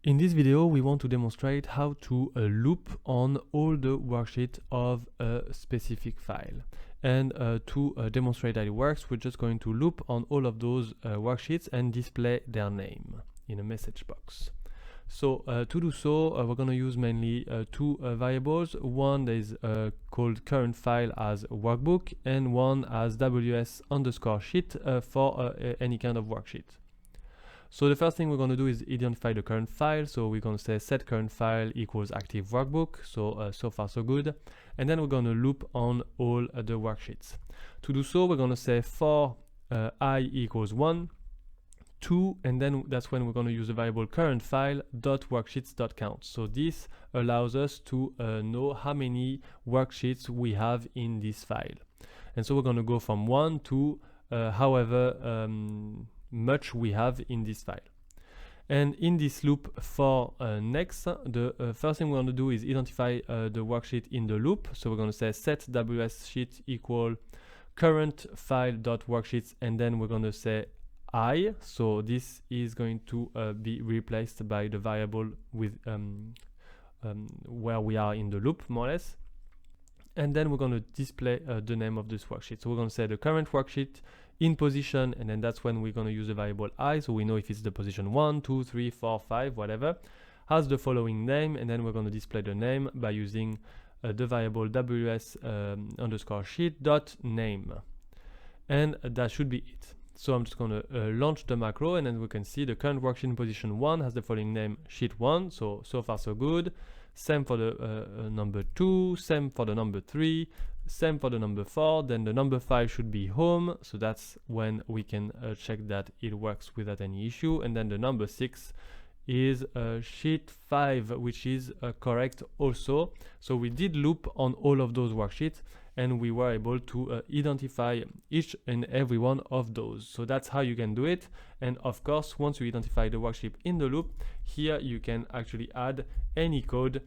In this video, we want to demonstrate how to loop on all the worksheets of a specific file. And to demonstrate that it works, we're just going to loop on all of those worksheets and display their name in a message box. So to do so, we're going to use mainly two variables. One is called current file as workbook, and one as ws_sheet for any kind of worksheet. So the first thing we're going to do is identify the current file. So we're going to say set current file equals ActiveWorkbook. So far so good. And then we're going to loop on all the worksheets. To do so, we're going to say for I equals 1, 2, and then that's when we're going to use the variable current file .worksheets.count. So this allows us to know how many worksheets we have in this file. And so we're going to go from 1 to however much we have in this file. And in this loop for next, the first thing we're going to do is identify the worksheet in the loop. So we're going to say set wsheet equal current file.worksheets, and then we're going to say I. So this is going to be replaced by the variable with where we are in the loop, more or less. And then we're going to display the name of this worksheet. So we're going to say the current worksheet in position, and then that's when we're going to use the variable I, so we know if it's the position 1, 2, 3, 4, 5, whatever, has the following name, and then we're going to display the name by using the variable ws_sheet.name, and that should be it. So I'm just going to launch the macro, and then we can see the current worksheet in position 1 has the following name sheet 1, so far so good. Same for the number 2, same for the number 3, same for the number 4, then the number 5 should be home, so that's when we can check that it works without any issue, and then the number 6 is sheet 5, which is correct also. So we did loop on all of those worksheets, and we were able to identify each and every one of those. So that's how you can do it. And of course, once you identify the worksheet in the loop, here you can actually add any code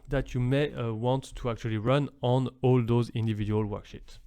that you may want to actually run on all those individual worksheets.